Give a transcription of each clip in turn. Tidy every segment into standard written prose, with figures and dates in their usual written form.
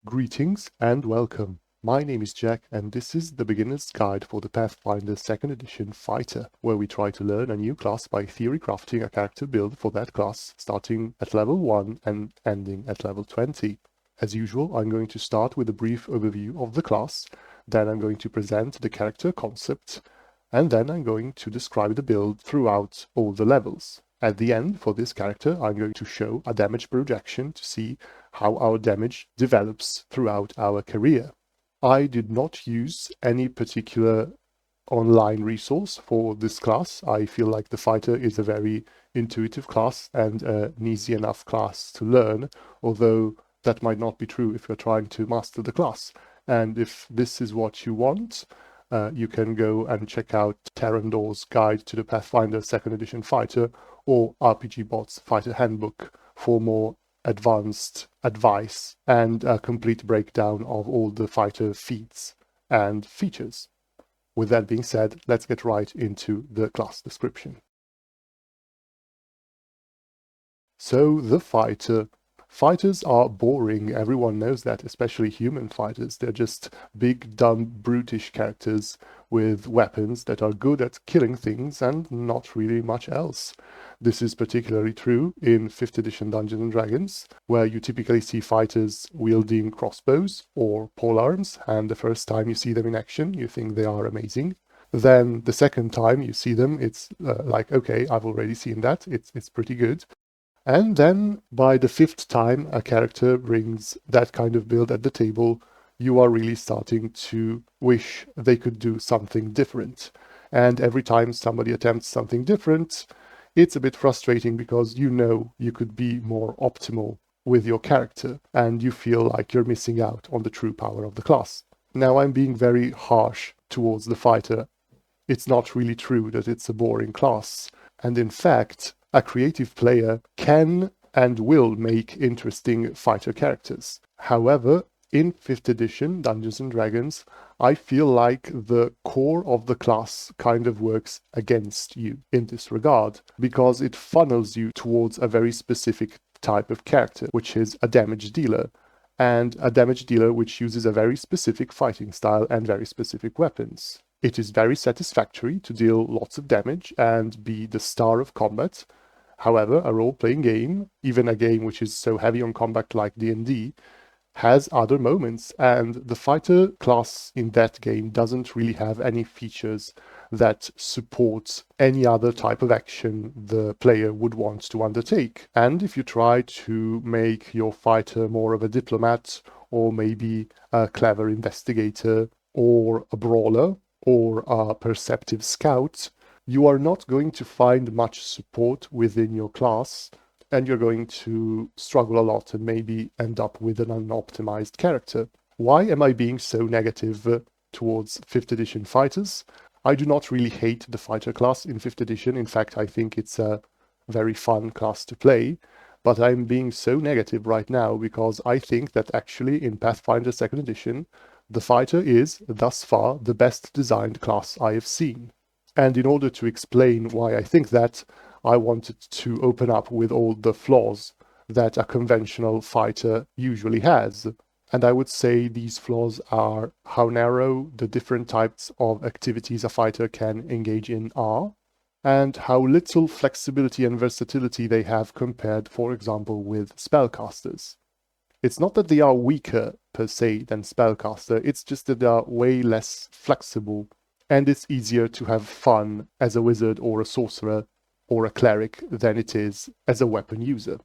Greetings and welcome. My name is Jack and this is the beginner's guide for the Pathfinder 2nd edition fighter, where we try to learn a new class by theory crafting a character build for that class, starting at level 1 and ending at level 20. As usual, I'm going to start with a brief overview of the class, then I'm going to present the character concept, and then I'm going to describe the build throughout all the levels. At the end, for this character, I'm going to show a damage projection to see how our damage develops throughout our career. I did not use any particular online resource for this class. I feel like the fighter is a very intuitive class and an easy enough class to learn, although that might not be true if you're trying to master the class. And if this is what you want, you can go and check out Terrandor's Guide to the Pathfinder 2nd Edition Fighter or RPG Bot's Fighter Handbook for more advanced advice and a complete breakdown of all the fighter feats and features. With that being said, let's get right into the class description. So, the fighter. Fighters are boring, everyone knows that, especially human fighters. They're just big, dumb, brutish characters with weapons that are good at killing things and not really much else. This is particularly true in 5th edition Dungeons & Dragons, where you typically see fighters wielding crossbows or polearms, and the first time you see them in action, you think they are amazing. Then the second time you see them, it's like, okay, I've already seen that, it's pretty good. And then by the 5th time a character brings that kind of build at the table, you are really starting to wish they could do something different. And every time somebody attempts something different, it's a bit frustrating because you know you could be more optimal with your character and you feel like you're missing out on the true power of the class. Now, I'm being very harsh towards the fighter. It's not really true that it's a boring class. And in fact, a creative player can and will make interesting fighter characters. However, in 5th edition Dungeons & Dragons, I feel like the core of the class kind of works against you in this regard, because it funnels you towards a very specific type of character, which is a damage dealer, and a damage dealer which uses a very specific fighting style and very specific weapons. It is very satisfactory to deal lots of damage and be the star of combat. However, a role-playing game, even a game which is so heavy on combat like D&D, has other moments, and the fighter class in that game doesn't really have any features that support any other type of action the player would want to undertake. And if you try to make your fighter more of a diplomat, or maybe a clever investigator, or a brawler, or a perceptive scout, you are not going to find much support within your class, and you're going to struggle a lot and maybe end up with an unoptimized character. Why am I being so negative towards 5th edition fighters? I do not really hate the fighter class in 5th edition. In fact, I think it's a very fun class to play, but I'm being so negative right now because I think that actually in Pathfinder 2nd edition, the fighter is, thus far, the best designed class I have seen. And in order to explain why I think that, I wanted to open up with all the flaws that a conventional fighter usually has. And I would say these flaws are how narrow the different types of activities a fighter can engage in are, and how little flexibility and versatility they have compared, for example, with spellcasters. It's not that they are weaker per se than spellcaster, it's just that they are way less flexible, and it's easier to have fun as a wizard or a sorcerer or a cleric than it is as a weapon user.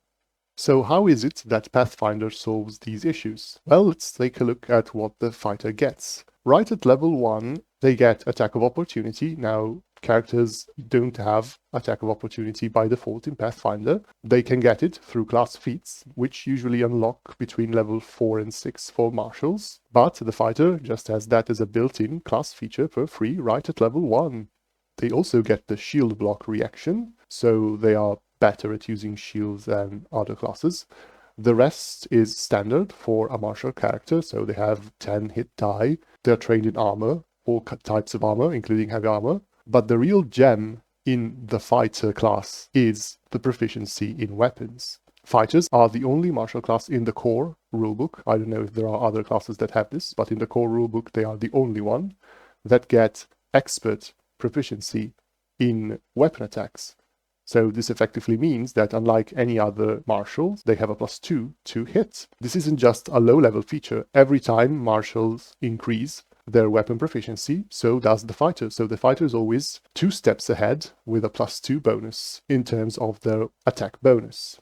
So how is it that Pathfinder solves these issues? Well, let's take a look at what the fighter gets. Right at level 1, they get Attack of Opportunity. Now, characters don't have Attack of Opportunity by default in Pathfinder. They can get it through class feats, which usually unlock between level 4 and 6 for marshals. But the fighter just has that as a built-in class feature for free right at level 1. They also get the shield block reaction, so they are better at using shields than other classes. The rest is standard for a martial character, so they have 10 hit die. They're trained in armor, all types of armor, including heavy armor. But the real gem in the fighter class is the proficiency in weapons. Fighters are the only martial class in the core rulebook. I don't know if there are other classes that have this, but in the core rulebook, they are the only one that get expert proficiency in weapon attacks. So this effectively means that unlike any other martials, they have a +2 to hit. This isn't just a low-level feature. Every time martials increase their weapon proficiency, so does the fighter. So the fighter is always 2 steps ahead with a +2 bonus in terms of their attack bonus.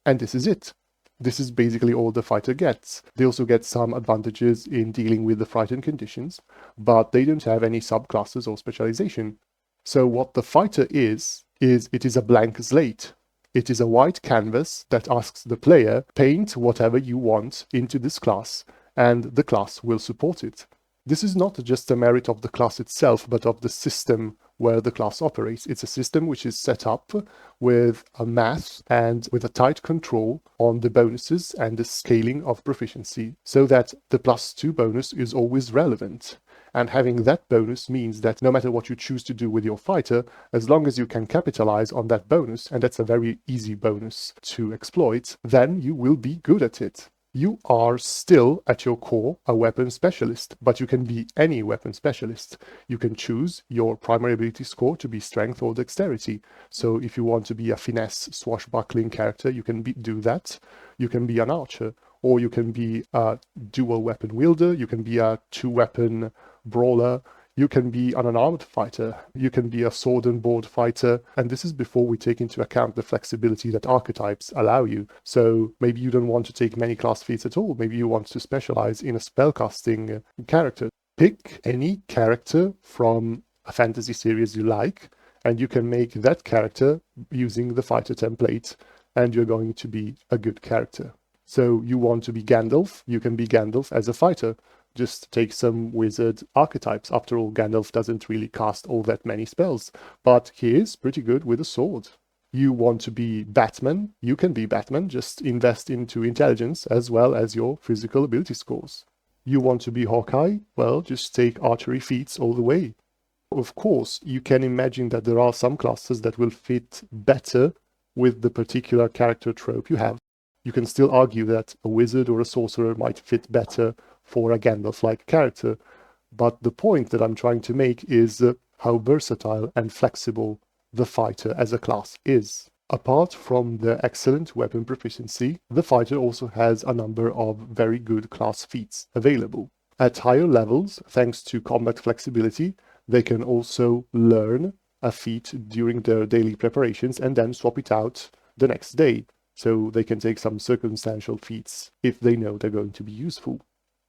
And this is it. This is basically all the fighter gets. They also get some advantages in dealing with the frightened conditions, but they don't have any subclasses or specialization. So what the fighter is it is a blank slate. It is a white canvas that asks the player, paint whatever you want into this class, and the class will support it. This is not just a merit of the class itself, but of the system where the class operates. It's a system which is set up with a math and with a tight control on the bonuses and the scaling of proficiency, so that the +2 bonus is always relevant. And having that bonus means that no matter what you choose to do with your fighter, as long as you can capitalize on that bonus, and that's a very easy bonus to exploit, then you will be good at it. You are still, at your core, a weapon specialist, but you can be any weapon specialist. You can choose your primary ability score to be strength or dexterity. So if you want to be a finesse swashbuckling character, you can do that. You can be an archer, or you can be a dual weapon wielder, you can be a 2-weapon brawler, you can be an unarmed fighter, you can be a sword and board fighter, and this is before we take into account the flexibility that archetypes allow you. So maybe you don't want to take many class feats at all, maybe you want to specialize in a spellcasting character. Pick any character from a fantasy series you like, and you can make that character using the fighter template, and you're going to be a good character. So you want to be Gandalf, you can be Gandalf as a fighter. Just take some wizard archetypes. After all, Gandalf doesn't really cast all that many spells, but he is pretty good with a sword. You want to be Batman, you can be Batman, just invest into intelligence as well as your physical ability scores. You want to be Hawkeye? Well, just take archery feats all the way. Of course, you can imagine that there are some classes that will fit better with the particular character trope you have. You can still argue that a wizard or a sorcerer might fit better for a Gandalf-like character, but the point that I'm trying to make is how versatile and flexible the fighter as a class is. Apart from the excellent weapon proficiency, the fighter also has a number of very good class feats available. At higher levels, thanks to combat flexibility, they can also learn a feat during their daily preparations and then swap it out the next day. So they can take some circumstantial feats if they know they're going to be useful.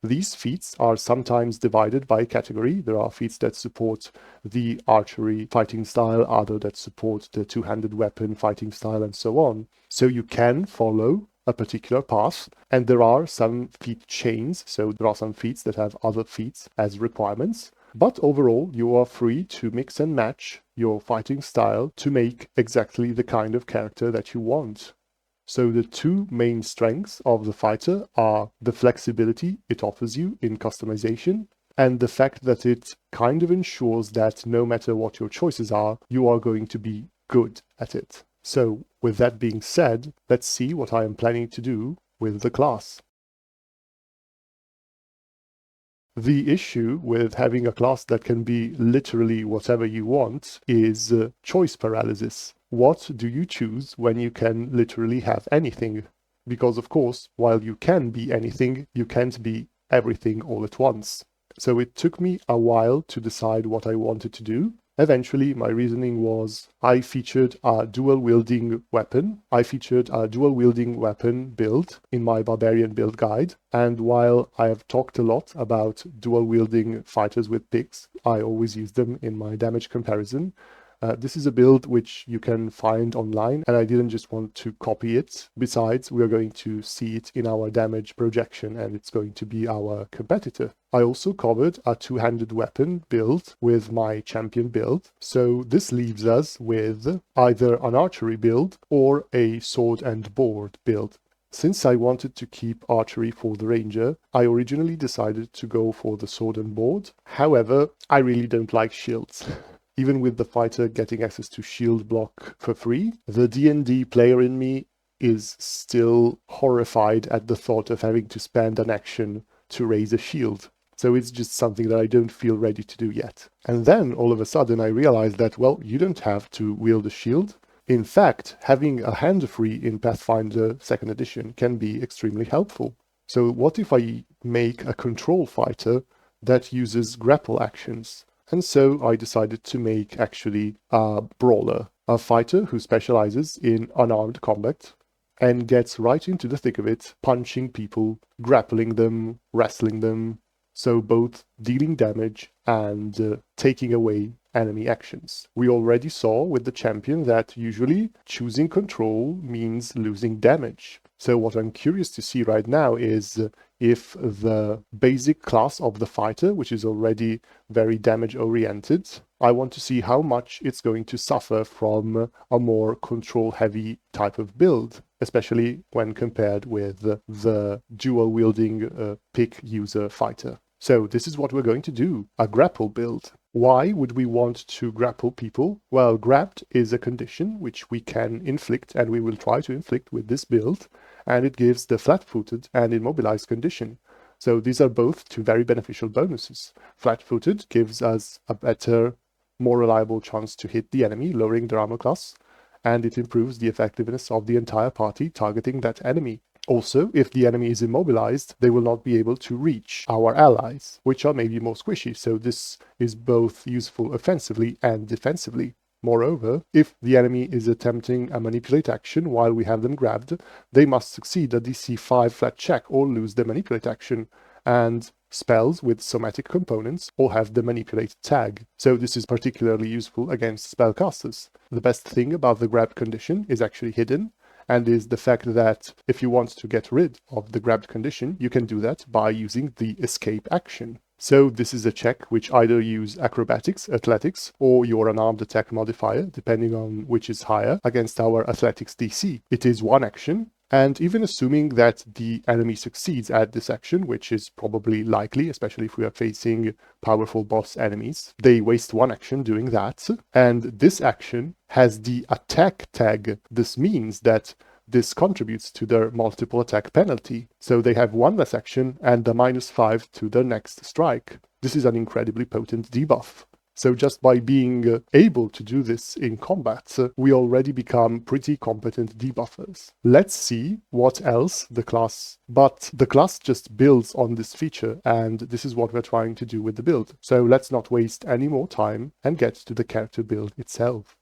These feats are sometimes divided by category. There are feats that support the archery fighting style, other that support the two-handed weapon fighting style, and so on. So you can follow a particular path, and there are some feat chains, so there are some feats that have other feats as requirements. But overall, you are free to mix and match your fighting style to make exactly the kind of character that you want. So the two main strengths of the fighter are the flexibility it offers you in customization, and the fact that it kind of ensures that no matter what your choices are, you are going to be good at it. So with that being said, let's see what I am planning to do with the class. The issue with having a class that can be literally whatever you want is choice paralysis. What do you choose when you can literally have anything? Because of course, while you can be anything, you can't be everything all at once. So it took me a while to decide what I wanted to do. Eventually, my reasoning was I featured a dual-wielding weapon. I featured a dual-wielding weapon build in my barbarian build guide. And while I have talked a lot about dual-wielding fighters with picks, I always use them in my damage comparison. This is a build which you can find online, and I didn't just want to copy it. Besides, we are going to see it in our damage projection, and it's going to be our competitor. I also covered a two-handed weapon build with my champion build, so this leaves us with either an archery build or a sword and board build. Since I wanted to keep archery for the ranger, I originally decided to go for the sword and board. However, I really don't like shields. Even with the fighter getting access to shield block for free, the D&D player in me is still horrified at the thought of having to spend an action to raise a shield. So it's just something that I don't feel ready to do yet. And then all of a sudden I realized that, well, you don't have to wield a shield. In fact, having a hand free in Pathfinder 2nd edition can be extremely helpful. So what if I make a control fighter that uses grapple actions? And so I decided to make actually a brawler, a fighter who specializes in unarmed combat and gets right into the thick of it, punching people, grappling them, wrestling them, so both dealing damage and taking away enemy actions. We already saw with the champion that usually choosing control means losing damage. So what I'm curious to see right now is if the basic class of the fighter, which is already very damage oriented, I want to see how much it's going to suffer from a more control heavy type of build, especially when compared with the dual wielding pick user fighter. So this is what we're going to do, a grapple build. Why would we want to grapple people? Well, grabbed is a condition which we can inflict, and we will try to inflict with this build, and it gives the flat-footed and immobilized condition. So these are both two very beneficial bonuses. Flat-footed gives us a better, more reliable chance to hit the enemy, lowering their armor class, and it improves the effectiveness of the entire party targeting that enemy. Also, if the enemy is immobilized, they will not be able to reach our allies, which are maybe more squishy, so this is both useful offensively and defensively. Moreover, if the enemy is attempting a manipulate action while we have them grabbed, they must succeed a DC 5 flat check or lose the manipulate action, and spells with somatic components or have the manipulate tag. So this is particularly useful against spellcasters. The best thing about the grab condition is actually hidden, and is the fact that if you want to get rid of the grabbed condition, you can do that by using the escape action. So this is a check which either use acrobatics, athletics, or your unarmed attack modifier, depending on which is higher, against our athletics DC. It is one action, and even assuming that the enemy succeeds at this action, which is probably likely, especially if we are facing powerful boss enemies, they waste one action doing that, and this action has the attack tag. This means that this contributes to their multiple attack penalty, so they have one less action and a -5 to their next strike. This is an incredibly potent debuff. So just by being able to do this in combat, we already become pretty competent debuffers. Let's see what else the class... But the class just builds on this feature, and this is what we're trying to do with the build. So let's not waste any more time and get to the character build itself.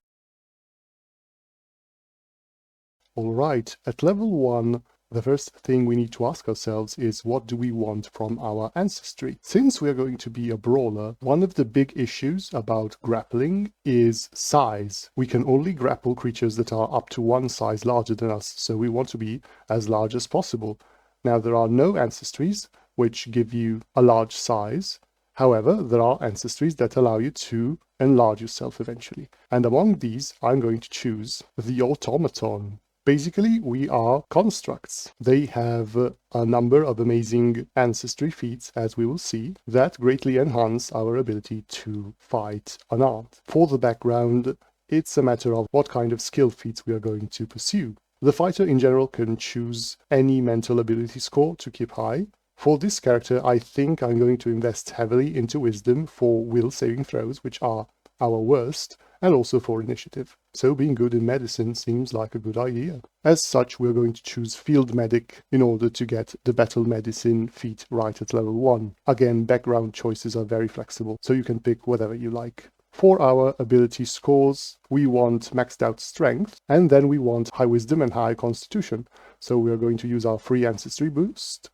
Alright, at level 1, the first thing we need to ask ourselves is what do we want from our ancestry? Since we are going to be a brawler, one of the big issues about grappling is size. We can only grapple creatures that are up to one size larger than us, so we want to be as large as possible. Now, there are no ancestries which give you a large size. However, there are ancestries that allow you to enlarge yourself eventually. And among these, I'm going to choose the automaton. Basically, we are constructs. They have a number of amazing ancestry feats, as we will see, that greatly enhance our ability to fight unarmed. For the background, it's a matter of what kind of skill feats we are going to pursue. The fighter in general can choose any mental ability score to keep high. For this character, I think I'm going to invest heavily into wisdom for will saving throws, which are our worst, and also for initiative. So being good in medicine seems like a good idea. As such, we're going to choose field medic in order to get the battle medicine feat right at level 1. Again, background choices are very flexible, so you can pick whatever you like. For our ability scores, we want maxed out strength, and then we want high wisdom and high constitution. So we are going to use our free ancestry boost.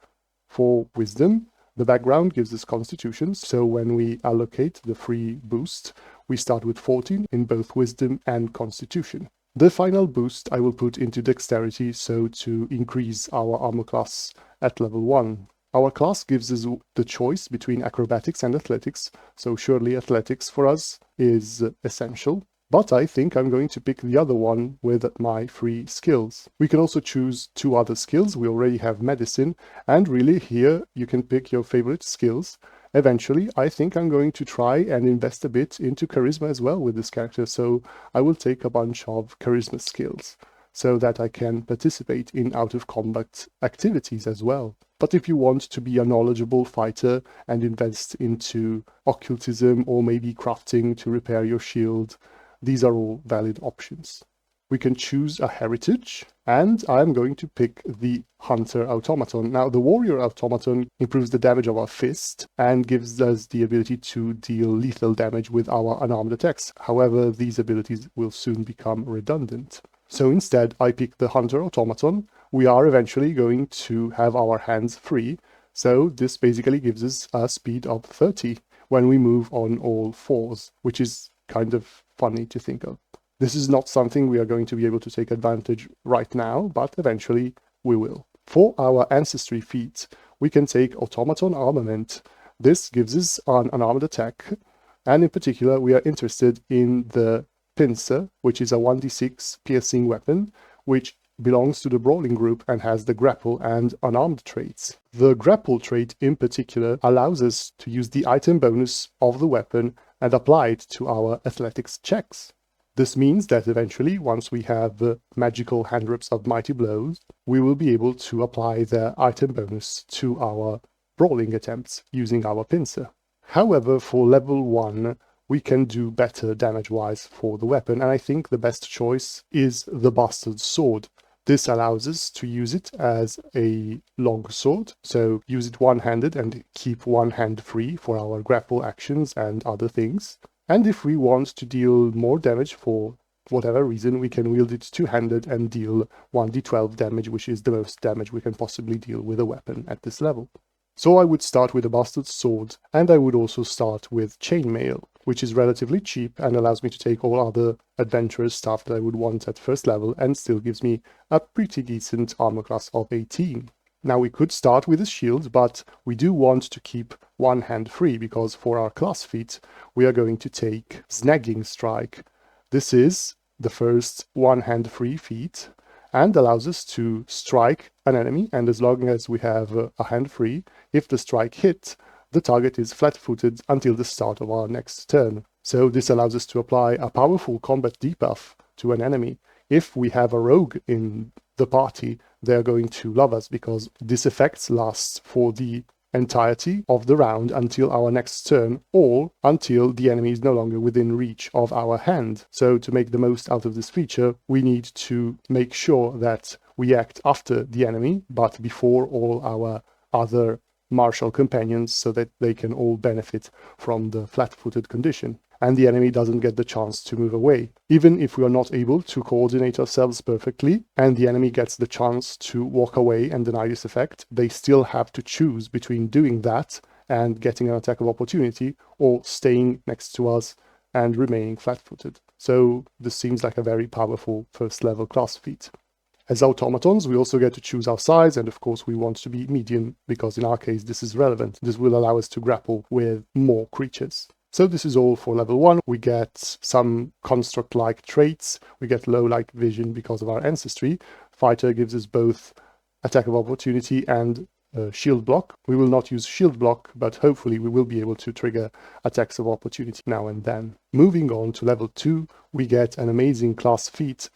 For wisdom, the background gives us constitution, so when we allocate the free boost, we start with 14 in both wisdom and constitution. The final boost I will put into dexterity, so to increase our armor class at level 1. Our class gives us the choice between acrobatics and athletics, so surely athletics for us is essential. But I think I'm going to pick the other one with my free skills. We can also choose 2 other skills. We already have medicine, and really here you can pick your favorite skills. Eventually, I think I'm going to try and invest a bit into charisma as well with this character, so I will take a bunch of charisma skills. so that I can participate in out-of-combat activities as well. But if you want to be a knowledgeable fighter and invest into occultism or maybe crafting to repair your shield, these are all valid options. We can choose a heritage, and I'm going to pick the Hunter Automaton. Now, the Warrior Automaton improves the damage of our fist and gives us the ability to deal lethal damage with our unarmed attacks. However, these abilities will soon become redundant. So instead, I pick the Hunter Automaton. We are eventually going to have our hands free, so this basically gives us a speed of 30 when we move on all fours, which is kind of funny to think of. This is not something we are going to be able to take advantage right now, but eventually we will. For our ancestry feat, we can take Automaton Armament. This gives us an unarmed attack, and in particular we are interested in the Pincer, which is a 1d6 piercing weapon, which belongs to the brawling group and has the grapple and unarmed traits. The grapple trait in particular allows us to use the item bonus of the weapon and apply it to our athletics checks. This means that eventually, once we have the magical hand rips of mighty blows, we will be able to apply the item bonus to our brawling attempts using our pincer. However, for level 1, we can do better damage-wise for the weapon, and I think the best choice is the Bastard Sword. This allows us to use it as a long sword, so use it one-handed and keep one hand free for our grapple actions and other things. And if we want to deal more damage for whatever reason, we can wield it two-handed and deal 1d12 damage, which is the most damage we can possibly deal with a weapon at this level. So I would start with a Bastard Sword, and I would also start with Chainmail, which is relatively cheap and allows me to take all other adventurous stuff that I would want at first level and still gives me a pretty decent armor class of 18. Now we could start with a shield, but we do want to keep one hand free because for our class feat we are going to take Snagging Strike. This is the first one hand free feat and allows us to strike an enemy, and as long as we have a hand free, if the strike hit, the target is flat-footed until the start of our next turn. So this allows us to apply a powerful combat debuff to an enemy. If we have a rogue in the party, they're going to love us because this effect lasts for the entirety of the round until our next turn, or until the enemy is no longer within reach of our hand. So to make the most out of this feature, we need to make sure that we act after the enemy, but before all our other martial companions, so that they can all benefit from the flat-footed condition, and the enemy doesn't get the chance to move away. Even if we are not able to coordinate ourselves perfectly, and the enemy gets the chance to walk away and deny this effect, they still have to choose between doing that and getting an attack of opportunity, or staying next to us and remaining flat-footed. So this seems like a very powerful first-level class feat. As automatons, we also get to choose our size, and of course we want to be medium, because in our case this is relevant. This will allow us to grapple with more creatures. So this is all for level 1. We get some construct-like traits. We get low-like vision because of our ancestry. Fighter gives us both attack of opportunity and shield block. We will not use shield block, but hopefully we will be able to trigger attacks of opportunity now and then. Moving on to level 2, we get an amazing class feat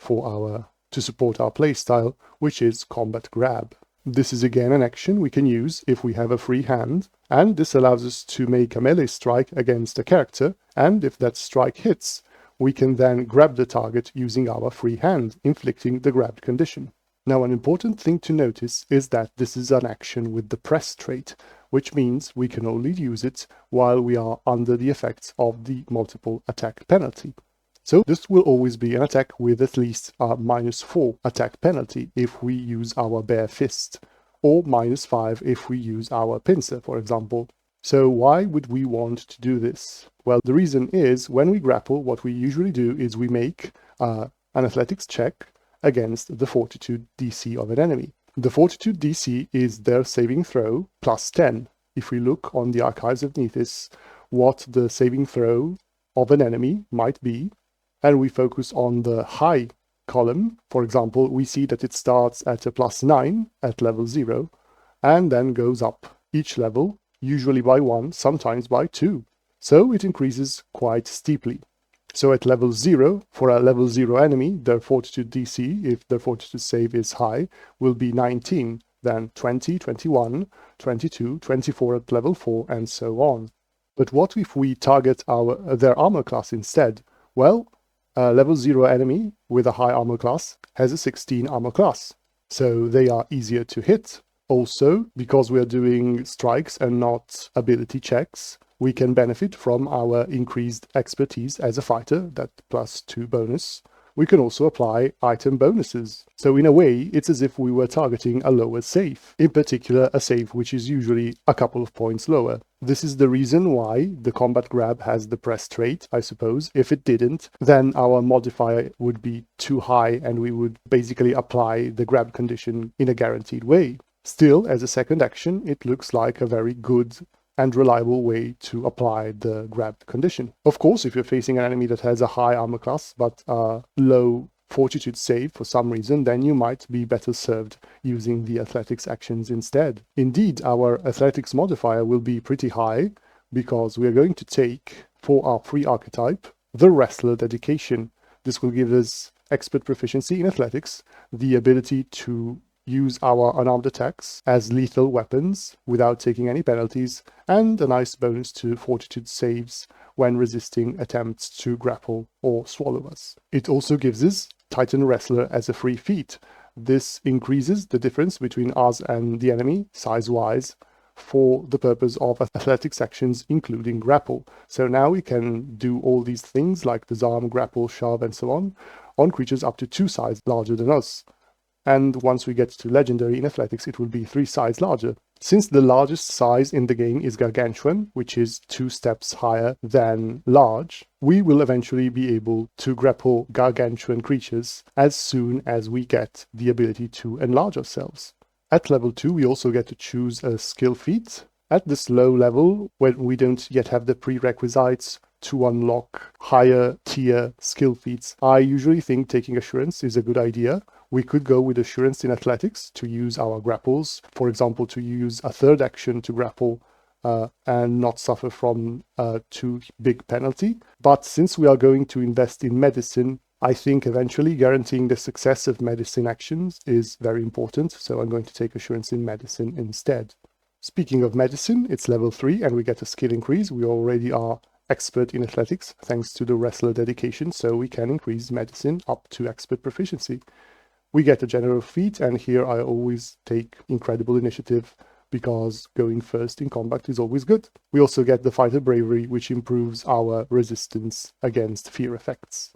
to support our playstyle, which is Combat Grab. This is again an action we can use if we have a free hand, and this allows us to make a melee strike against a character, and if that strike hits, we can then grab the target using our free hand, inflicting the grabbed condition. Now, an important thing to notice is that this is an action with the press trait, which means we can only use it while we are under the effects of the multiple attack penalty. So this will always be an attack with at least a -4 attack penalty if we use our bare fist, or -5 if we use our pincer, for example. So why would we want to do this? Well, the reason is when we grapple, what we usually do is we make an athletics check against the fortitude DC of an enemy. The fortitude DC is their saving throw plus 10. If we look on the archives of Nethys, what the saving throw of an enemy might be, and we focus on the high column, for example, we see that it starts at a +9 at level 0, and then goes up each level, usually by 1, sometimes by 2. So it increases quite steeply. So at level 0, for a level 0 enemy, their fortitude DC, if their fortitude save is high, will be 19, then 20, 21, 22, 24 at level 4, and so on. But what if we target their armor class instead? Well, a level 0 enemy with a high armor class has a 16 armor class, so they are easier to hit. Also, because we are doing strikes and not ability checks, we can benefit from our increased expertise as a fighter, that +2 bonus. We can also apply item bonuses. So in a way, it's as if we were targeting a lower save, in particular a save which is usually a couple of points lower. This is the reason why the combat grab has the press trait, I suppose. If it didn't, then our modifier would be too high and we would basically apply the grab condition in a guaranteed way. Still, as a second action, it looks like a very good and reliable way to apply the grab condition. Of course, if you're facing an enemy that has a high armor class but a low fortitude save for some reason, then you might be better served using the athletics actions instead. Indeed, our athletics modifier will be pretty high because we are going to take, for our free archetype, the wrestler dedication. This will give us expert proficiency in athletics, the ability to use our unarmed attacks as lethal weapons without taking any penalties, and a nice bonus to fortitude saves when resisting attempts to grapple or swallow us. It also gives us Titan Wrestler as a free feat. This increases the difference between us and the enemy, size-wise, for the purpose of athletics actions, including grapple. So now we can do all these things like disarm, grapple, shove, and so on creatures up to 2 sizes larger than us. And once we get to legendary in athletics, it will be 3 sizes larger. Since the largest size in the game is gargantuan, which is 2 steps higher than large, we will eventually be able to grapple gargantuan creatures as soon as we get the ability to enlarge ourselves. At level 2, we also get to choose a skill feat. At this low level, when we don't yet have the prerequisites to unlock higher tier skill feats, I usually think taking assurance is a good idea. We could go with assurance in athletics to use our grapples, for example, to use a third action to grapple and not suffer from too big penalty. But since we are going to invest in medicine, I think eventually guaranteeing the success of medicine actions is very important, so I'm going to take assurance in medicine instead. Speaking of medicine, it's level 3 and we get a skill increase. We already are expert in athletics thanks to the wrestler dedication, so we can increase medicine up to expert proficiency. We get a general feat, and here I always take incredible initiative because going first in combat is always good. We also get the fighter bravery, which improves our resistance against fear effects.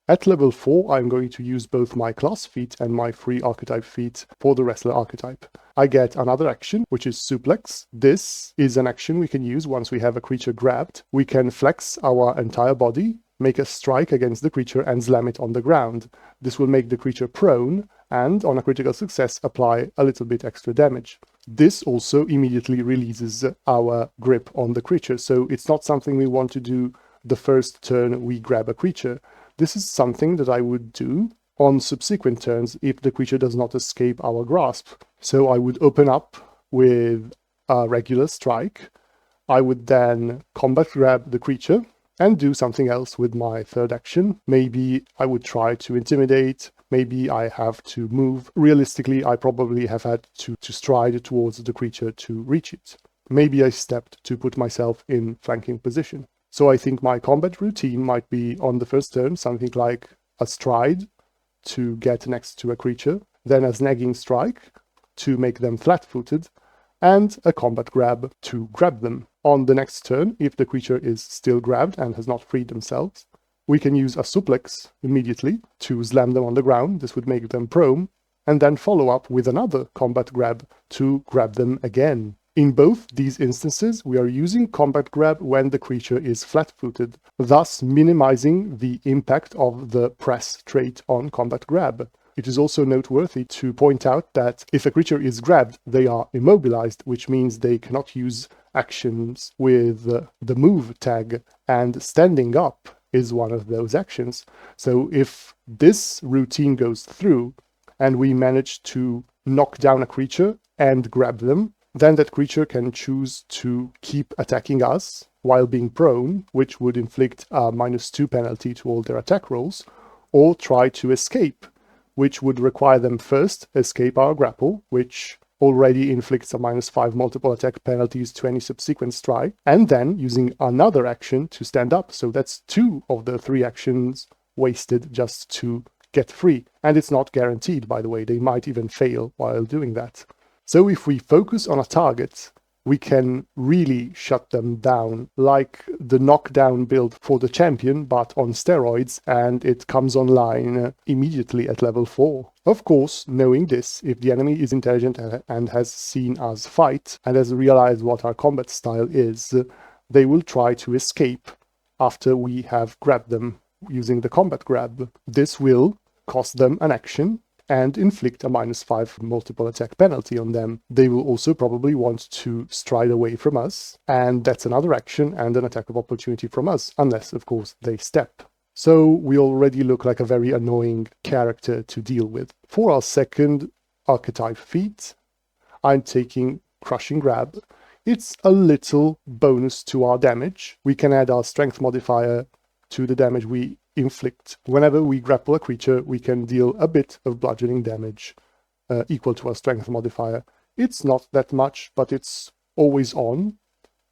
At level 4, I'm going to use both my class feat and my free archetype feat for the wrestler archetype. I get another action, which is suplex. This is an action we can use once we have a creature grabbed. We can flex our entire body, make a strike against the creature and slam it on the ground. This will make the creature prone and, on a critical success, apply a little bit extra damage. This also immediately releases our grip on the creature, so it's not something we want to do the first turn we grab a creature. This is something that I would do on subsequent turns if the creature does not escape our grasp. So I would open up with a regular strike. I would then combat grab the creature and do something else with my third action. Maybe I would try to intimidate, maybe I have to move. Realistically, I probably have had to stride towards the creature to reach it. Maybe I stepped to put myself in flanking position. So I think my combat routine might be on the first turn something like a stride to get next to a creature, then a snagging strike to make them flat-footed, and a combat grab to grab them. On the next turn, if the creature is still grabbed and has not freed themselves, we can use a suplex immediately to slam them on the ground. This would make them prone, and then follow up with another combat grab to grab them again. In both these instances, we are using combat grab when the creature is flat-footed, thus minimizing the impact of the press trait on combat grab. It is also noteworthy to point out that if a creature is grabbed, they are immobilized, which means they cannot use actions with the move tag, and standing up is one of those actions. So if this routine goes through and we manage to knock down a creature and grab them, then that creature can choose to keep attacking us while being prone, which would inflict a -2 penalty to all their attack rolls, or try to escape, which would require them first escape our grapple, which already inflicts a -5 multiple attack penalties to any subsequent strike, and then using another action to stand up. So that's 2 of the 3 actions wasted just to get free. And it's not guaranteed, by the way. They might even fail while doing that. So if we focus on a target, we can really shut them down, like the knockdown build for the champion, but on steroids, and it comes online immediately at level 4. Of course, knowing this, if the enemy is intelligent and has seen us fight, and has realized what our combat style is, they will try to escape after we have grabbed them using the combat grab. This will cost them an action and inflict a -5 multiple attack penalty on them. They will also probably want to stride away from us, and that's another action and an attack of opportunity from us, unless, of course, they step. So we already look like a very annoying character to deal with. For our second archetype feat, I'm taking Crushing Grab. It's a little bonus to our damage. We can add our strength modifier to the damage we inflict. Whenever we grapple a creature, we can deal a bit of bludgeoning damage equal to our strength modifier. It's not that much, but it's always on,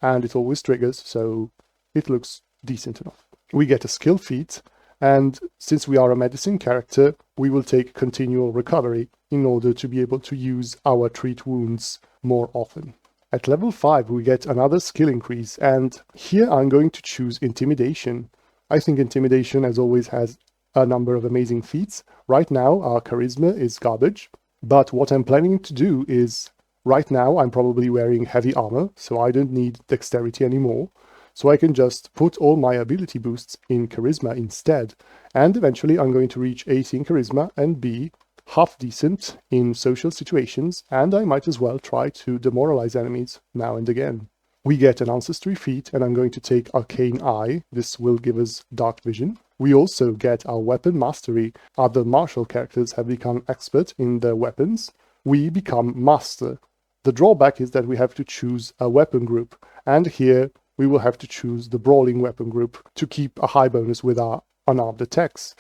and it always triggers, so it looks decent enough. We get a skill feat, and since we are a medicine character, we will take continual recovery in order to be able to use our treat wounds more often. At level 5, we get another skill increase, and here I'm going to choose Intimidation. I think Intimidation, as always, has a number of amazing feats. Right now, our Charisma is garbage, but what I'm planning to do is, right now, I'm probably wearing heavy armor, so I don't need Dexterity anymore, so I can just put all my ability boosts in Charisma instead, and eventually I'm going to reach 18 Charisma and be half decent in social situations, and I might as well try to demoralize enemies now and again. We get an Ancestry feat, and I'm going to take Arcane Eye. This will give us Dark Vision. We also get our Weapon Mastery. Other martial characters have become expert in their weapons. We become Master. The drawback is that we have to choose a weapon group, and here we will have to choose the Brawling weapon group to keep a high bonus with our unarmed attacks.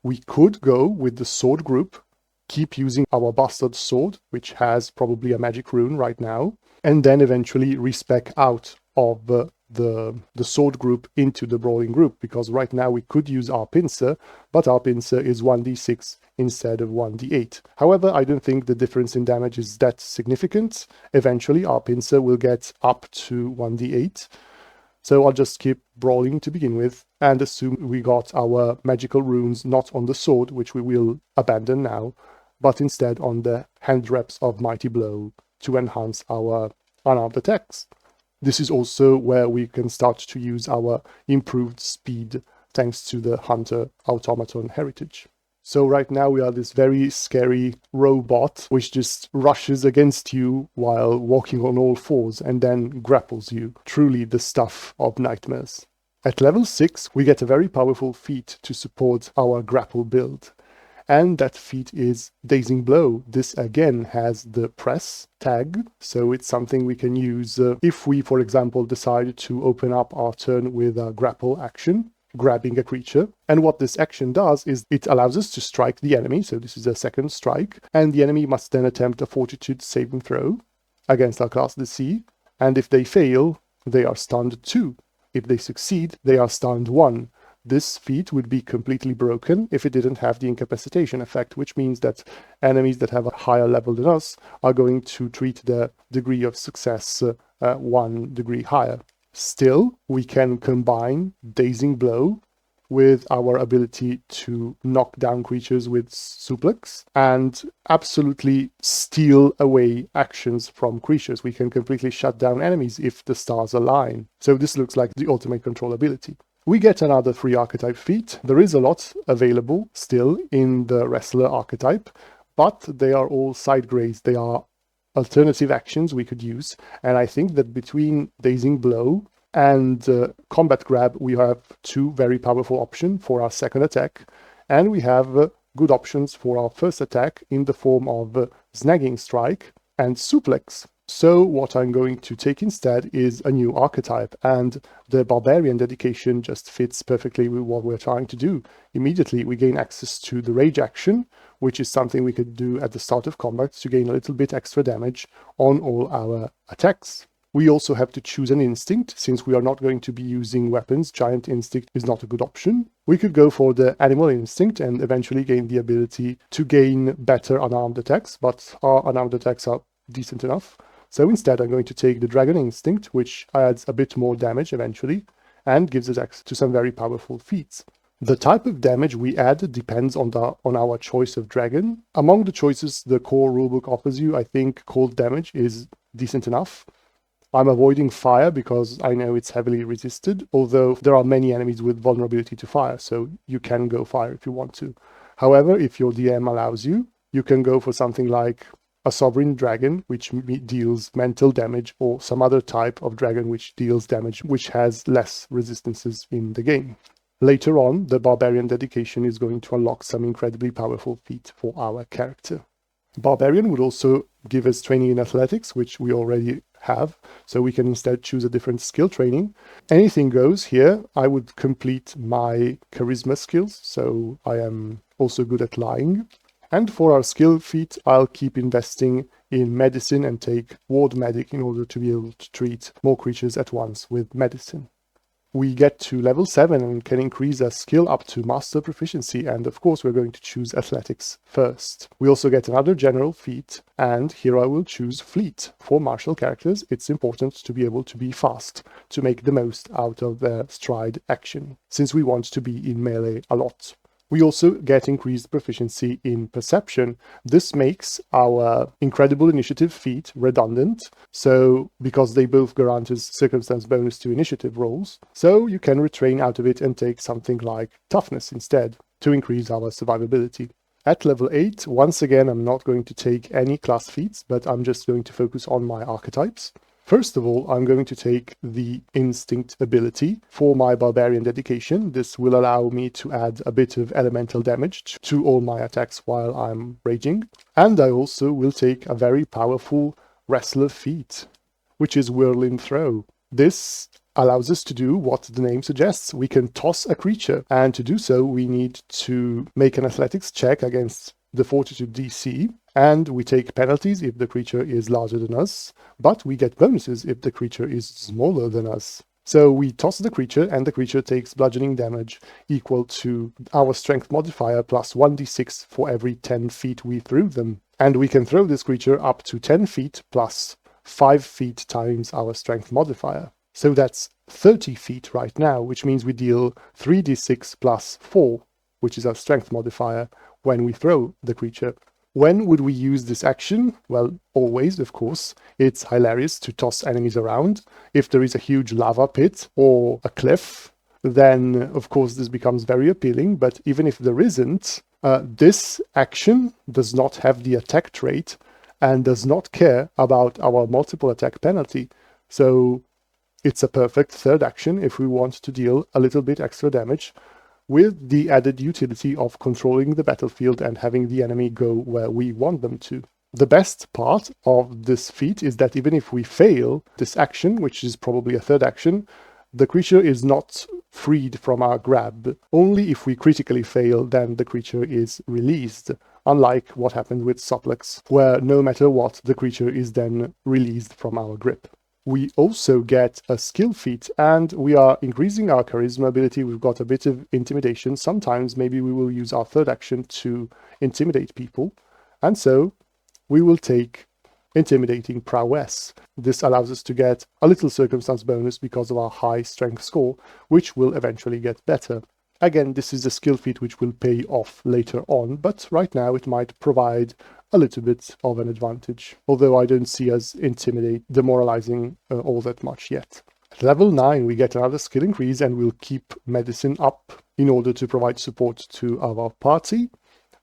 We could go with the Sword group, keep using our Bastard Sword, which has probably a magic rune right now, and then eventually respec out of the Sword group into the Brawling group, because right now we could use our Pincer, but our Pincer is 1d6 instead of 1d8. However, I don't think the difference in damage is that significant. Eventually our Pincer will get up to 1d8, so I'll just keep Brawling to begin with, and assume we got our magical runes not on the Sword, which we will abandon now, but instead on the hand reps of Mighty Blow to enhance our unarmed attacks. This is also where we can start to use our improved speed thanks to the Hunter Automaton heritage. So right now we are this very scary robot which just rushes against you while walking on all fours and then grapples you. Truly the stuff of nightmares. At level 6 we get a very powerful feat to support our grapple build. And that feat is Dazing Blow. This again has the press tag, so it's something we can use if we, for example, decide to open up our turn with a grapple action, grabbing a creature. And what this action does is it allows us to strike the enemy, so this is a second strike, and the enemy must then attempt a Fortitude saving throw against our class DC, and if they fail, they are stunned 2. If they succeed, they are stunned 1. This feat would be completely broken if it didn't have the incapacitation effect, which means that enemies that have a higher level than us are going to treat their degree of success 1 degree higher. Still, we can combine Dazing Blow with our ability to knock down creatures with Suplex and absolutely steal away actions from creatures. We can completely shut down enemies if the stars align. So this looks like the ultimate control ability. We get another 3 archetype feat. There is a lot available still in the Wrestler archetype, but they are all side grades. They are alternative actions we could use, and I think that between Dazing Blow and Combat Grab, we have 2 very powerful options for our second attack, and we have good options for our first attack in the form of Snagging Strike and Suplex. So what I'm going to take instead is a new archetype, and the Barbarian dedication just fits perfectly with what we're trying to do. Immediately we gain access to the rage action, which is something we could do at the start of combat to gain a little bit extra damage on all our attacks. We also have to choose an instinct. Since we are not going to be using weapons, Giant Instinct is not a good option. We could go for the Animal Instinct and eventually gain the ability to gain better unarmed attacks, but our unarmed attacks are decent enough. So instead I'm going to take the Dragon Instinct, which adds a bit more damage eventually, and gives us access to some very powerful feats. The type of damage we add depends on our choice of dragon. Among the choices the core rulebook offers you, I think cold damage is decent enough. I'm avoiding fire because I know it's heavily resisted, although there are many enemies with vulnerability to fire, so you can go fire if you want to. However, if your DM allows you, you can go for something like a Sovereign Dragon, which deals mental damage, or some other type of dragon which deals damage, which has less resistances in the game. Later on, the Barbarian dedication is going to unlock some incredibly powerful feat for our character. Barbarian would also give us training in athletics, which we already have, so we can instead choose a different skill training. Anything goes here. I would complete my charisma skills, so I am also good at lying. And for our skill feat, I'll keep investing in medicine and take ward medic in order to be able to treat more creatures at once with medicine. We get to level 7 and can increase our skill up to master proficiency, and of course we're going to choose athletics first. We also get another general feat, and here I will choose fleet. For martial characters, it's important to be able to be fast, to make the most out of their stride action, since we want to be in melee a lot. We also get increased proficiency in perception. This makes our incredible initiative feat redundant, so because they both grant us circumstance bonus to initiative rolls, so you can retrain out of it and take something like toughness instead to increase our survivability. At level 8, once again, I'm not going to take any class feats, but I'm just going to focus on my archetypes. First of all, I'm going to take the Instinct ability for my Barbarian dedication. This will allow me to add a bit of elemental damage to all my attacks while I'm raging. And I also will take a very powerful Wrestler feat, which is Whirling Throw. This allows us to do what the name suggests. We can toss a creature, and to do so we need to make an athletics check against the Fortitude DC, and we take penalties if the creature is larger than us, but we get bonuses if the creature is smaller than us. So we toss the creature, and the creature takes bludgeoning damage equal to our strength modifier plus 1d6 for every 10 feet we threw them. And we can throw this creature up to 10 feet plus 5 feet times our strength modifier. So that's 30 feet right now, which means we deal 3d6 plus 4, which is our strength modifier, when we throw the creature. When would we use this action? Well, always, of course. It's hilarious to toss enemies around. If there is a huge lava pit or a cliff, then of course this becomes very appealing, but even if there isn't, this action does not have the attack trait and does not care about our multiple attack penalty. So it's a perfect third action if we want to deal a little bit extra damage, with the added utility of controlling the battlefield and having the enemy go where we want them to. The best part of this feat is that even if we fail this action, which is probably a third action, the creature is not freed from our grab. Only if we critically fail, then the creature is released, unlike what happened with Suplex, where no matter what, the creature is then released from our grip. We also get a skill feat, and we are increasing our charisma ability. We've got a bit of intimidation. Sometimes maybe we will use our third action to intimidate people, and so we will take intimidating prowess. This allows us to get a little circumstance bonus because of our high strength score, which will eventually get better. Again, this is a skill feat which will pay off later on, but right now it might provide a little bit of an advantage, although I don't see us demoralizing all that much yet. At level 9 we get another skill increase, and we'll keep medicine up in order to provide support to our party.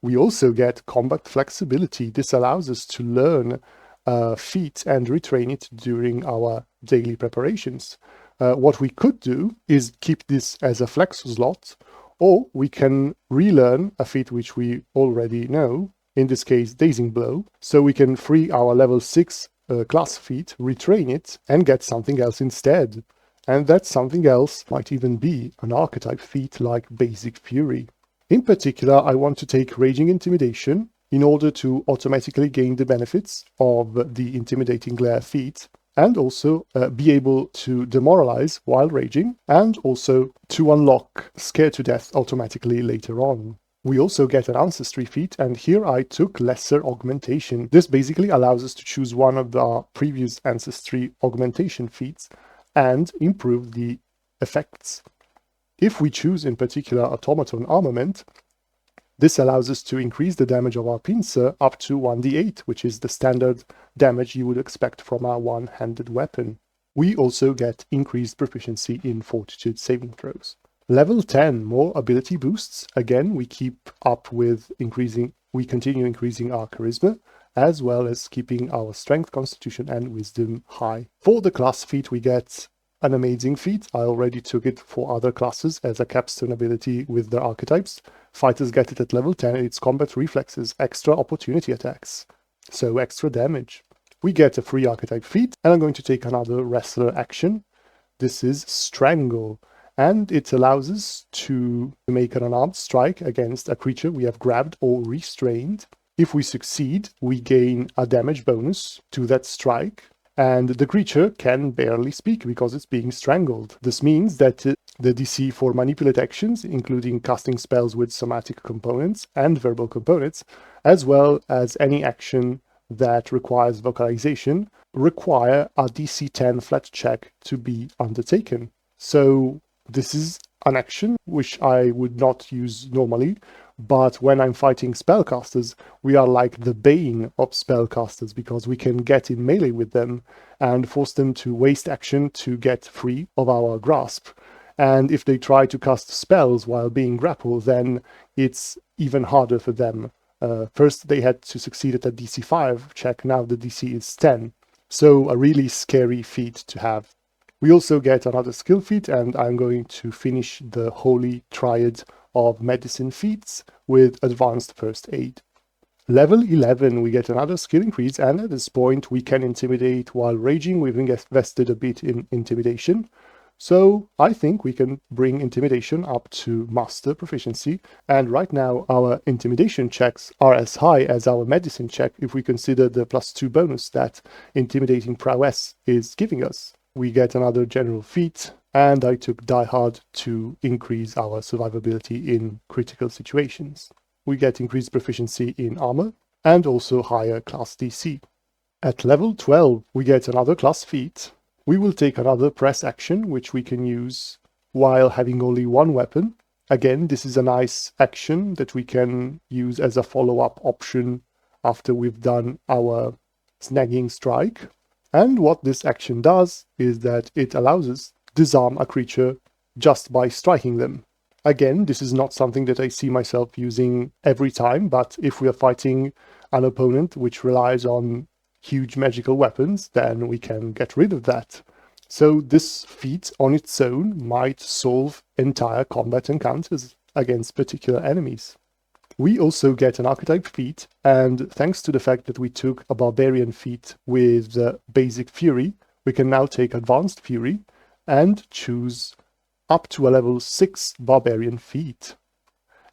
We also get combat flexibility. This allows us to learn a feat and retrain it during our daily preparations. What we could do is keep this as a flex slot, or we can relearn a feat which we already know, in this case Dazing Blow, so we can free our level 6 class feat, retrain it, and get something else instead. And that something else might even be an archetype feat like Basic Fury. In particular, I want to take Raging Intimidation in order to automatically gain the benefits of the Intimidating Glare feat, and also be able to demoralize while raging, and also to unlock Scare to Death automatically later on. We also get an Ancestry feat, and here I took Lesser Augmentation. This basically allows us to choose one of the previous Ancestry Augmentation feats and improve the effects. If we choose in particular Automaton Armament, this allows us to increase the damage of our pincer up to 1d8, which is the standard damage you would expect from our one-handed weapon. We also get increased proficiency in Fortitude saving throws. Level 10, more ability boosts. Again, we keep up with we continue increasing our charisma, as well as keeping our strength, constitution, and wisdom high. For the class feat, we get an amazing feat. I already took it for other classes as a capstone ability with their archetypes. Fighters get it at level 10, it's combat reflexes, extra opportunity attacks, so extra damage. We get a free archetype feat, and I'm going to take another wrestler action. This is Strangle, and it allows us to make an unarmed strike against a creature we have grabbed or restrained. If we succeed, we gain a damage bonus to that strike, and the creature can barely speak because it's being strangled. This means that the DC for manipulate actions, including casting spells with somatic components and verbal components, as well as any action that requires vocalization, require a DC 10 flat check to be undertaken. So this is an action which I would not use normally, but when I'm fighting spellcasters, we are like the bane of spellcasters because we can get in melee with them and force them to waste action to get free of our grasp. And if they try to cast spells while being grappled, then it's even harder for them. First they had to succeed at a DC 5 check, now the DC is 10. So a really scary feat to have. We also get another skill feat, and I'm going to finish the Holy Triad of Medicine feats with Advanced First Aid. Level 11, we get another skill increase, and at this point we can intimidate while raging. We've invested a bit in intimidation, so I think we can bring intimidation up to master proficiency, and right now our intimidation checks are as high as our medicine check if we consider the +2 bonus that intimidating prowess is giving us. We get another general feat, and I took Die Hard to increase our survivability in critical situations. We get increased proficiency in armor, and also higher class DC. At level 12, we get another class feat. We will take another press action, which we can use while having only one weapon. Again, this is a nice action that we can use as a follow-up option after we've done our snagging strike. And what this action does is that it allows us to disarm a creature just by striking them. Again, this is not something that I see myself using every time, but if we are fighting an opponent which relies on huge magical weapons, then we can get rid of that. So this feat on its own might solve entire combat encounters against particular enemies. We also get an archetype feat, and thanks to the fact that we took a barbarian feat with Basic Fury, we can now take Advanced Fury and choose up to a level 6 barbarian feat.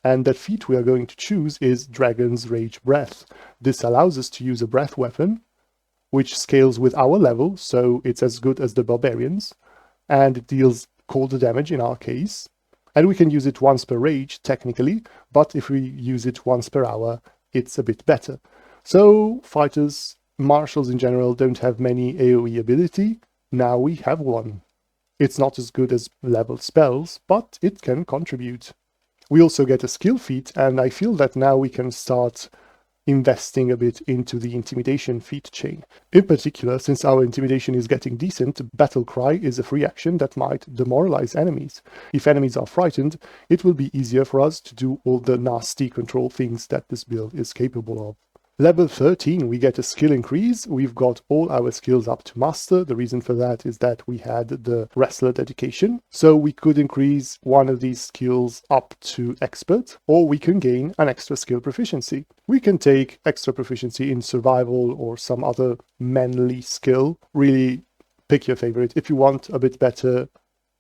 And that feat we are going to choose is Dragon's Rage Breath. This allows us to use a breath weapon, which scales with our level, so it's as good as the barbarians, and it deals cold damage in our case. And we can use it once per rage, technically, but if we use it once per hour, it's a bit better. So fighters, martials in general, don't have many AoE ability. Now we have one. It's not as good as leveled spells, but it can contribute. We also get a skill feat, and I feel that now we can start investing a bit into the intimidation feat chain. In particular, since our intimidation is getting decent, Battle Cry is a free action that might demoralize enemies. If enemies are frightened, it will be easier for us to do all the nasty control things that this build is capable of. Level 13, we get a skill increase. We've got all our skills up to master. The reason for that is that we had the wrestler dedication. So we could increase one of these skills up to expert, or we can gain an extra skill proficiency. We can take extra proficiency in survival or some other manly skill. Really pick your favorite. If you want a bit better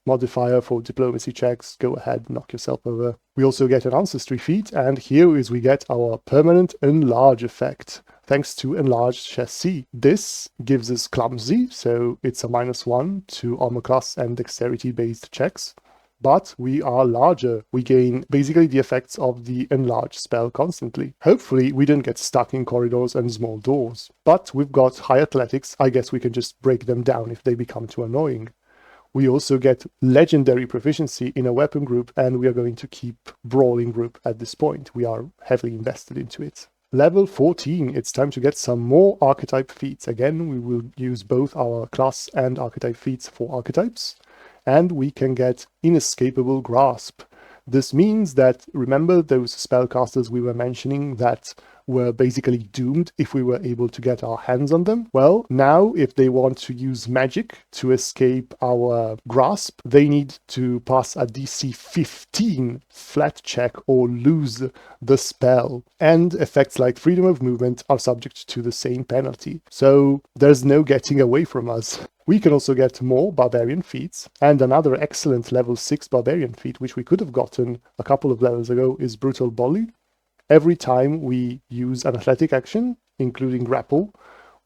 modifier for diplomacy checks, go ahead, knock yourself over. We also get an ancestry feat, and here is we get our permanent enlarge effect, thanks to enlarged chassis. This gives us clumsy, so it's a -1 to armor class and dexterity based checks. But we are larger. We gain basically the effects of the enlarge spell constantly. Hopefully we don't get stuck in corridors and small doors. But we've got high athletics. I guess we can just break them down if they become too annoying. We also get legendary proficiency in a weapon group, and we are going to keep brawling group at this point. We are heavily invested into it. Level 14, it's time to get some more archetype feats. Again, we will use both our class and archetype feats for archetypes, and we can get inescapable grasp. This means that, remember those spellcasters we were mentioning that were basically doomed if we were able to get our hands on them? Well, now if they want to use magic to escape our grasp, they need to pass a DC 15 flat check or lose the spell. And effects like freedom of movement are subject to the same penalty. So there's no getting away from us. We can also get more barbarian feats, and another excellent level 6 barbarian feat, which we could have gotten a couple of levels ago, is brutal volley. Every time we use an athletic action, including grapple,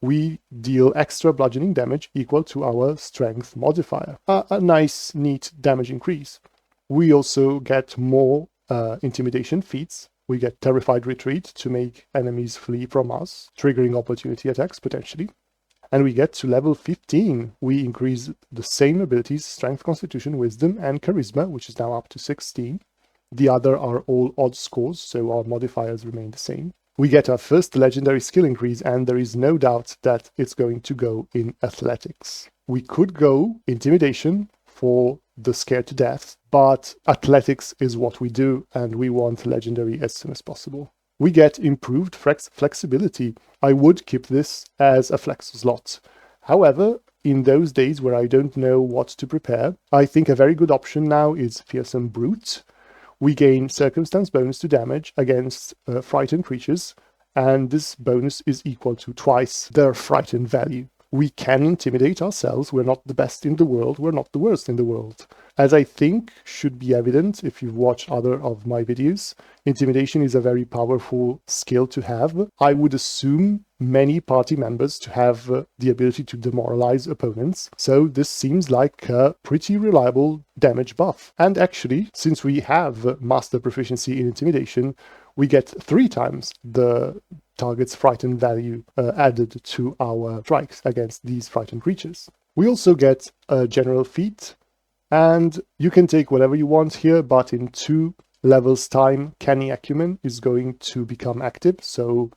we deal extra bludgeoning damage equal to our strength modifier. A nice, neat damage increase. We also get more intimidation feats. We get terrified retreat to make enemies flee from us, triggering opportunity attacks potentially. And we get to level 15. We increase the same abilities, strength, constitution, wisdom, and charisma, which is now up to 16. The other are all odd scores, so our modifiers remain the same. We get our first legendary skill increase, and there is no doubt that it's going to go in athletics. We could go intimidation for the scared to death, but athletics is what we do, and we want legendary as soon as possible. We get improved flexibility. I would keep this as a flex slot. However, in those days where I don't know what to prepare, I think a very good option now is Fearsome Brute. We gain circumstance bonus to damage against frightened creatures, and this bonus is equal to twice their frightened value. We can intimidate ourselves. We're not the best in the world. We're not the worst in the world. As I think should be evident if you've watched other of my videos, intimidation is a very powerful skill to have. I would assume many party members to have the ability to demoralize opponents, so this seems like a pretty reliable damage buff. And actually, since we have master proficiency in intimidation, we get 3 times the target's frightened value added to our strikes against these frightened creatures. We also get a general feat, and you can take whatever you want here, but in 2 levels time, Canny Acumen is going to become active, so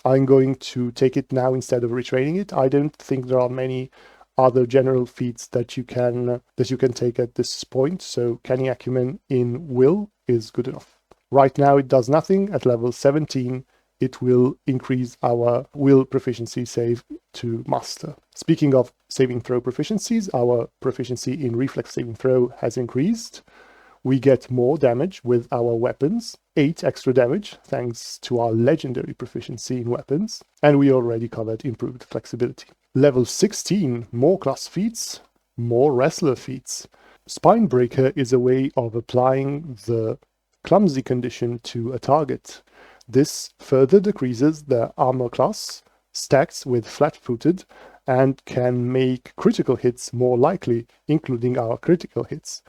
I'm going to take it now instead of retraining it. I don't think there are many other general feats that you can take at this point, so Canny Acumen in Will is good enough. Right now it does nothing. At level 17, it will increase our will proficiency save to master. Speaking of saving throw proficiencies, our proficiency in reflex saving throw has increased. We get more damage with our weapons, 8 extra damage thanks to our legendary proficiency in weapons, and we already covered improved flexibility. Level 16, more class feats, more wrestler feats. Spinebreaker is a way of applying the clumsy condition to a target. This further decreases the armor class, stacks with flat-footed, and can make critical hits more likely, including our critical hits.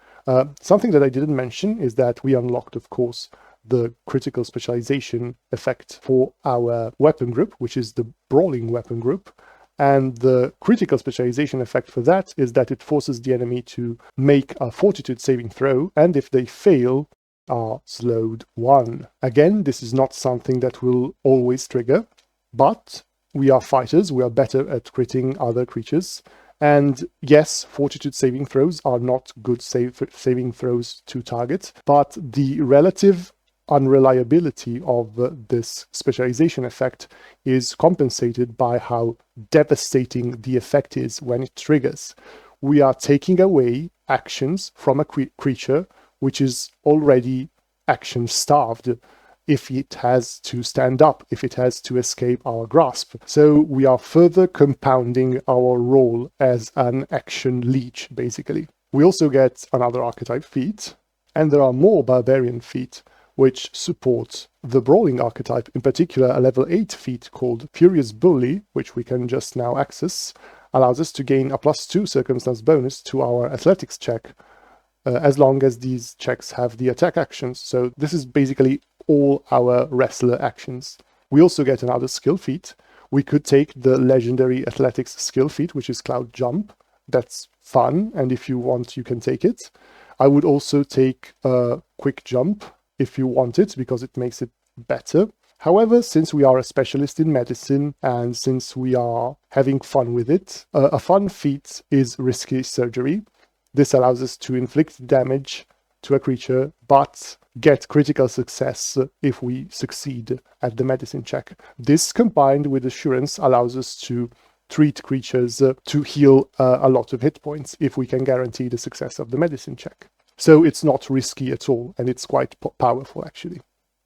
Something that I didn't mention is that we unlocked, of course, the critical specialization effect for our weapon group, which is the brawling weapon group. And the critical specialization effect for that is that it forces the enemy to make a fortitude saving throw, and if they fail, are slowed 1. Again, this is not something that will always trigger, but we are fighters, we are better at critting other creatures, and yes, fortitude saving throws are not good saving throws to target, but the relative unreliability of this specialization effect is compensated by how devastating the effect is when it triggers. We are taking away actions from a creature which is already action starved, if it has to stand up, if it has to escape our grasp. So we are further compounding our role as an action leech, basically. We also get another archetype feat, and there are more barbarian feat which support the brawling archetype, in particular a level 8 feat called Furious Bully, which we can just now access, allows us to gain a +2 circumstance bonus to our athletics check, as long as these checks have the attack actions. So this is basically all our wrestler actions. We also get another skill feat. We could take the legendary athletics skill feat, which is Cloud Jump. That's fun, and if you want, you can take it. I would also take Quick Jump if you want it, because it makes it better. However, since we are a specialist in medicine and since we are having fun with it, a fun feat is Risky Surgery. This allows us to inflict damage to a creature, but get critical success if we succeed at the medicine check. This, combined with Assurance, allows us to treat creatures to heal a lot of hit points if we can guarantee the success of the medicine check. So it's not risky at all, and it's quite powerful, actually.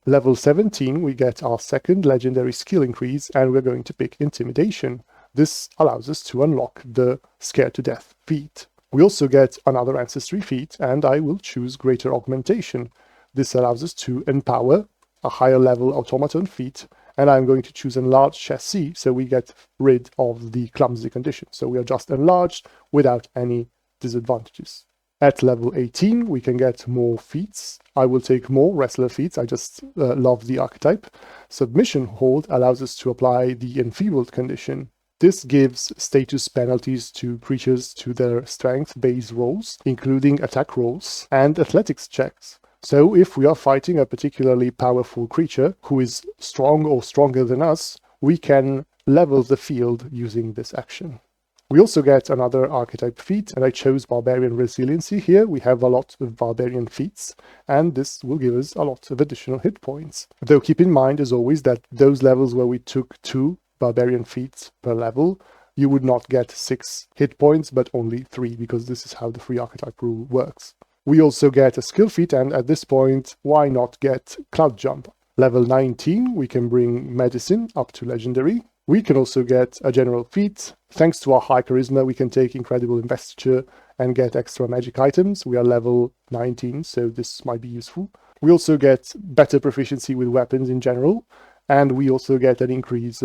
Level 17, we get our second legendary skill increase, and we're going to pick Intimidation. This allows us to unlock the Scared to Death feat. We also get another Ancestry feat, and I will choose Greater Augmentation. This allows us to empower a higher level automaton feat, and I'm going to choose Enlarged Chassis, so we get rid of the clumsy condition. So we are just enlarged without any disadvantages. At level 18, we can get more feats. I will take more wrestler feats, I just love the archetype. Submission Hold allows us to apply the Enfeebled condition. This gives status penalties to creatures to their strength-based rolls, including attack rolls and athletics checks. So if we are fighting a particularly powerful creature who is strong or stronger than us, we can level the field using this action. We also get another archetype feat, and I chose Barbarian Resiliency here. We have a lot of Barbarian feats, and this will give us a lot of additional hit points. Though keep in mind, as always, that those levels where we took 2 Barbarian feats per level, you would not get 6 hit points, but only 3, because this is how the free archetype rule works. We also get a skill feat, and at this point, why not get Cloud Jump? Level 19, we can bring Medicine up to Legendary. We can also get a general feat. Thanks to our high charisma, we can take Incredible Investiture and get extra magic items. We are level 19, so this might be useful. We also get better proficiency with weapons in general, and we also get an increase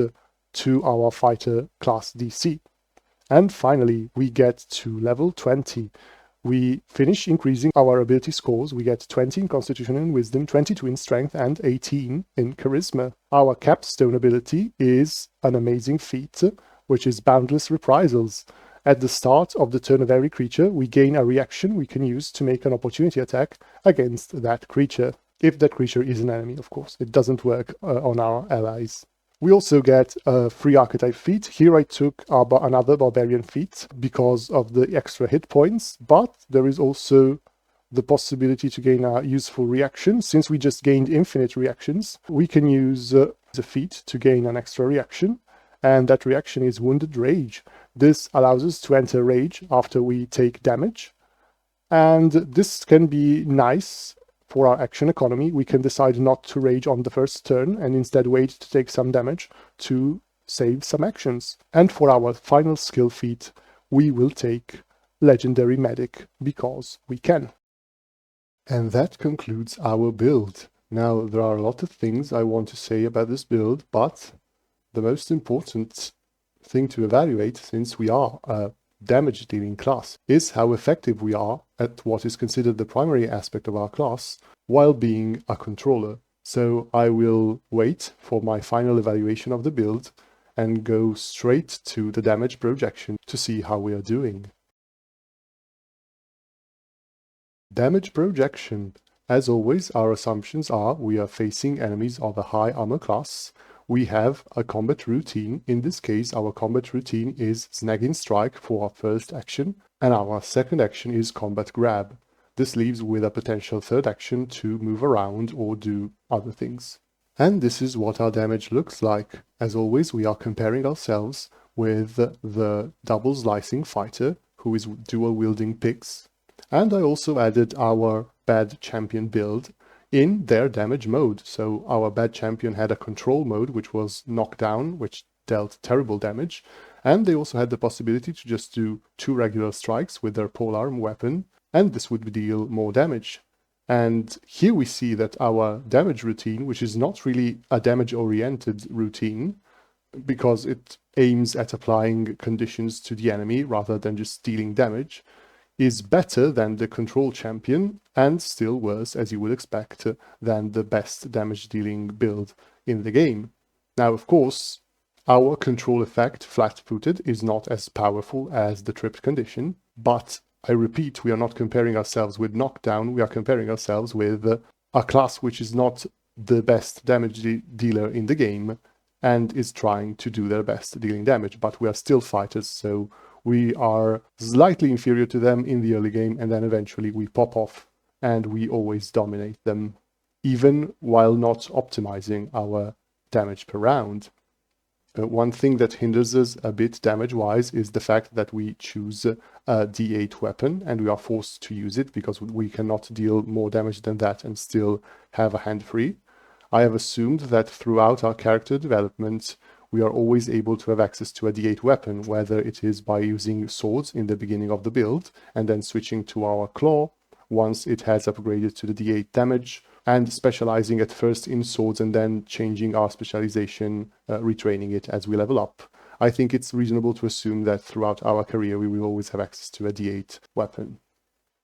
to our fighter class DC. And finally, we get to level 20. We finish increasing our ability scores. We get 20 in Constitution and Wisdom, 22 in Strength, and 18 in Charisma. Our capstone ability is an amazing feat, which is Boundless Reprisals. At the start of the turn of every creature, we gain a reaction we can use to make an opportunity attack against that creature. If that creature is an enemy, of course. It doesn't work on our allies. We also get a free archetype feat. Here I took another barbarian feat because of the extra hit points, but there is also the possibility to gain a useful reaction. Since we just gained infinite reactions, we can use the feat to gain an extra reaction, and that reaction is Wounded Rage. This allows us to enter rage after we take damage, and this can be nice. For our action economy, we can decide not to rage on the first turn and instead wait to take some damage to save some actions. And for our final skill feat, we will take Legendary Medic because we can. And that concludes our build. Now, there are a lot of things I want to say about this build, but the most important thing to evaluate, since we are a damage dealing class, is how effective we are at what is considered the primary aspect of our class while being a controller. So I will wait for my final evaluation of the build and go straight to the damage projection to see how we are doing. Damage projection. As always, our assumptions are we are facing enemies of a high armor class. We have a combat routine. In this case, our combat routine is Snagging Strike for our first action, and our second action is Combat Grab. This leaves with a potential third action to move around or do other things. And this is what our damage looks like. As always, we are comparing ourselves with the double slicing fighter, who is dual wielding picks. And I also added our bad champion build in their damage mode. So our bad champion had a control mode, which was knockdown, which dealt terrible damage. And they also had the possibility to just do 2 regular strikes with their polearm weapon, and this would deal more damage. And here we see that our damage routine, which is not really a damage-oriented routine, because it aims at applying conditions to the enemy rather than just dealing damage, is better than the control champion, and still worse, as you would expect, than the best damage-dealing build in the game. Now, of course, our control effect, flat-footed, is not as powerful as the tripped condition, but I repeat, we are not comparing ourselves with knockdown, we are comparing ourselves with a class which is not the best damage dealer in the game and is trying to do their best dealing damage, but we are still fighters, so we are slightly inferior to them in the early game, and then eventually we pop off and we always dominate them, even while not optimizing our damage per round. One thing that hinders us a bit damage-wise is the fact that we choose a D8 weapon and we are forced to use it because we cannot deal more damage than that and still have a hand free. I have assumed that throughout our character development we are always able to have access to a D8 weapon, whether it is by using swords in the beginning of the build and then switching to our claw once it has upgraded to the D8 damage, and specializing at first in swords and then changing our specialization, retraining it as we level up. I think it's reasonable to assume that throughout our career we will always have access to a D8 weapon.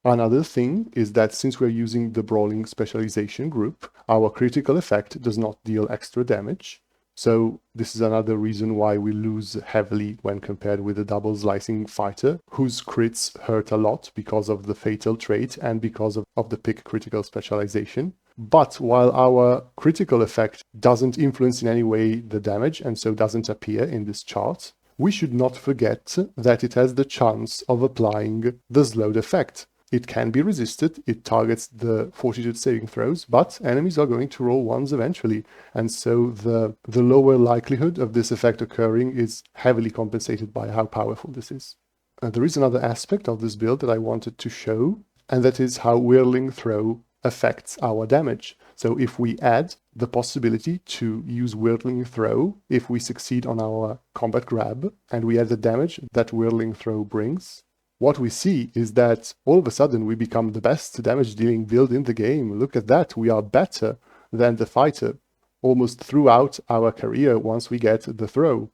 Another thing is that since we're using the brawling specialization group, our critical effect does not deal extra damage. So this is another reason why we lose heavily when compared with the double slicing fighter, whose crits hurt a lot because of the fatal trait and because of the pick critical specialization. But while our critical effect doesn't influence in any way the damage and so doesn't appear in this chart, we should not forget that it has the chance of applying the slowed effect. It can be resisted, it targets the fortitude saving throws, but enemies are going to roll ones eventually, and so the lower likelihood of this effect occurring is heavily compensated by how powerful this is. There is another aspect of this build that I wanted to show, and that is how whirling throw affects our damage. So if we add the possibility to use whirling throw, if we succeed on our combat grab, and we add the damage that whirling throw brings, what we see is that all of a sudden we become the best damage dealing build in the game. Look at that, we are better than the fighter almost throughout our career once we get the throw.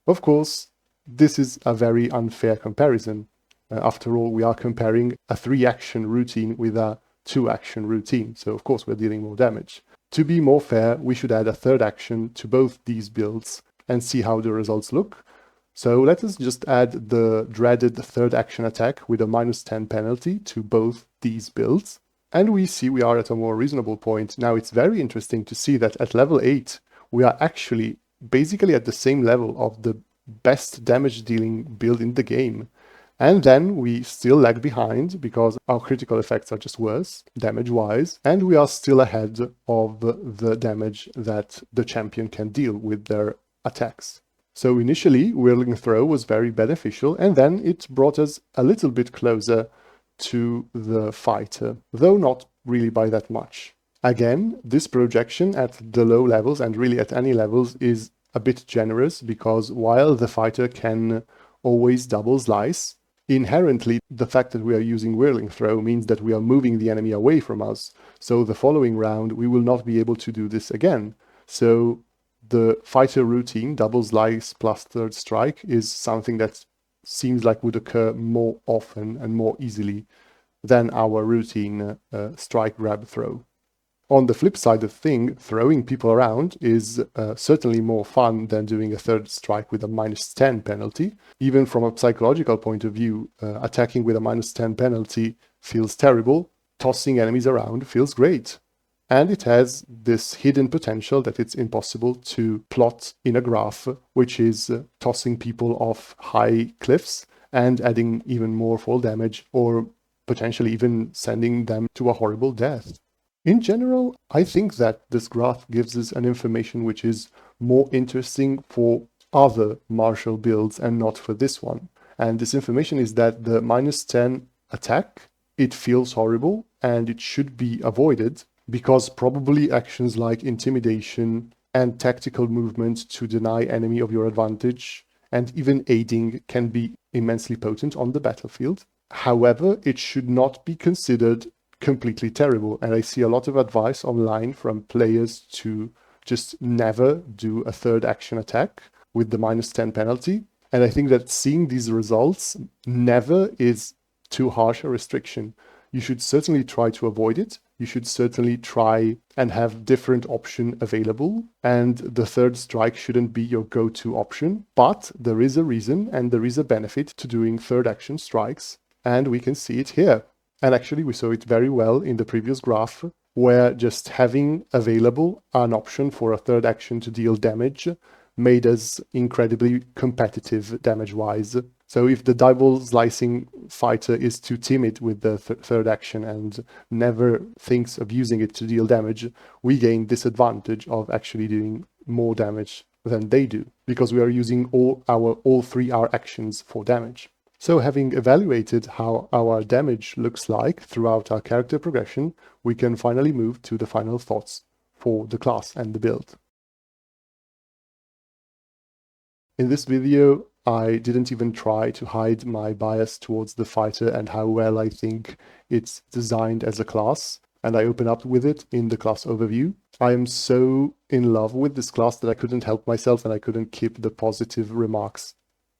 Of course, this is a very unfair comparison. After all, we are comparing a 3-action routine with a 2-action routine, so of course we're dealing more damage. To be more fair, we should add a 3rd action to both these builds and see how the results look. So let us just add the dreaded 3rd action attack with a -10 penalty to both these builds, and we see we are at a more reasonable point. Now it's very interesting to see that at level 8 we are actually basically at the same level of the best damage dealing build in the game. And then we still lag behind because our critical effects are just worse, damage-wise, and we are still ahead of the damage that the champion can deal with their attacks. So initially, whirling throw was very beneficial, and then it brought us a little bit closer to the fighter, though not really by that much. Again, this projection at the low levels, and really at any levels, is a bit generous, because while the fighter can always double slice, inherently the fact that we are using whirling throw means that we are moving the enemy away from us, so the following round we will not be able to do this again. So the fighter routine, double slice plus 3rd strike, is something that seems like would occur more often and more easily than our routine strike, grab, throw. On the flip side of thing, throwing people around is certainly more fun than doing a 3rd strike with a -10 penalty. Even from a psychological point of view, attacking with a -10 penalty feels terrible. Tossing enemies around feels great. And it has this hidden potential that it's impossible to plot in a graph, which is tossing people off high cliffs and adding even more fall damage, or potentially even sending them to a horrible death. In general, I think that this graph gives us an information which is more interesting for other martial builds and not for this one. And this information is that the -10 attack, it feels horrible and it should be avoided because probably actions like intimidation and tactical movement to deny enemy of your advantage and even aiding can be immensely potent on the battlefield. However, it should not be considered completely terrible. And I see a lot of advice online from players to just never do a third action attack with the -10 penalty. And I think that seeing these results never is too harsh a restriction. You should certainly try to avoid it. You should certainly try and have different option available. And the third strike shouldn't be your go-to option. But there is a reason and there is a benefit to doing third action strikes. And we can see it here. And actually we saw it very well in the previous graph, where just having available an option for a third action to deal damage made us incredibly competitive damage-wise. So if the double slicing fighter is too timid with the third action and never thinks of using it to deal damage, we gain this advantage of actually doing more damage than they do, because we are using all three our actions for damage. So having evaluated how our damage looks like throughout our character progression, we can finally move to the final thoughts for the class and the build. In this video, I didn't even try to hide my bias towards the fighter and how well I think it's designed as a class, and I open up with it in the class overview. I am so in love with this class that I couldn't help myself and I couldn't keep the positive remarks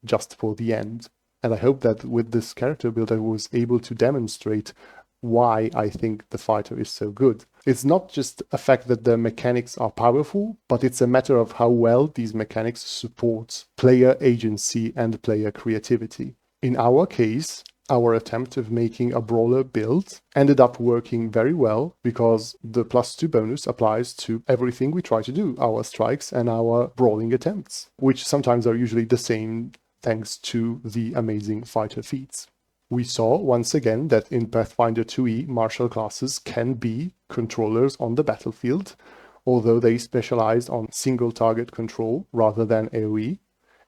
just for the end. And I hope that with this character build I was able to demonstrate why I think the fighter is so good. It's not just a fact that the mechanics are powerful, but it's a matter of how well these mechanics support player agency and player creativity. In our case, our attempt of making a brawler build ended up working very well because the +2 bonus applies to everything we try to do, our strikes and our brawling attempts, which sometimes are usually the same thanks to the amazing fighter feats. We saw once again that in Pf2E, martial classes can be controllers on the battlefield, although they specialize on single target control rather than AoE.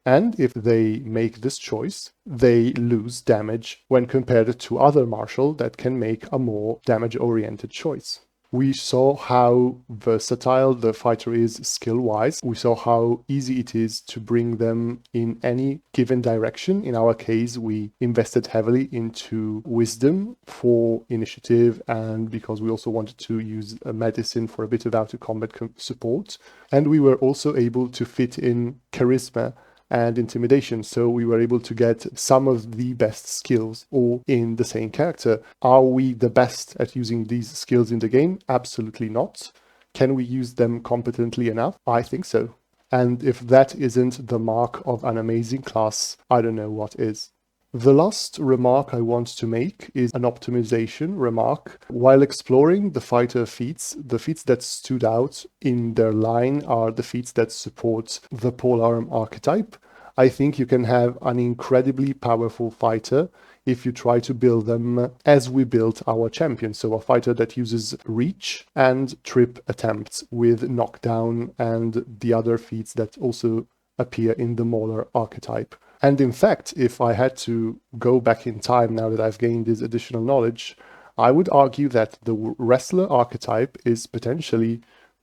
And if they make this choice, they lose damage when compared to other martial that can make a more damage-oriented choice. We saw how versatile the fighter is skill-wise. We saw how easy it is to bring them in any given direction. In our case, we invested heavily into wisdom for initiative and because we also wanted to use a medicine for a bit of out-of-combat support. And we were also able to fit in charisma and intimidation, so we were able to get some of the best skills all in the same character. Are we the best at using these skills in the game? Absolutely not. Can we use them competently enough? I think so. And if that isn't the mark of an amazing class, I don't know what is. The last remark I want to make is an optimization remark. While exploring the fighter feats, the feats that stood out in their line are the feats that support the polearm archetype. I think you can have an incredibly powerful fighter if you try to build them as we built our champion. So a fighter that uses reach and trip attempts with knockdown and the other feats that also appear in the Mauler archetype. And in fact, if I had to go back in time now that I've gained this additional knowledge, I would argue that the wrestler archetype is potentially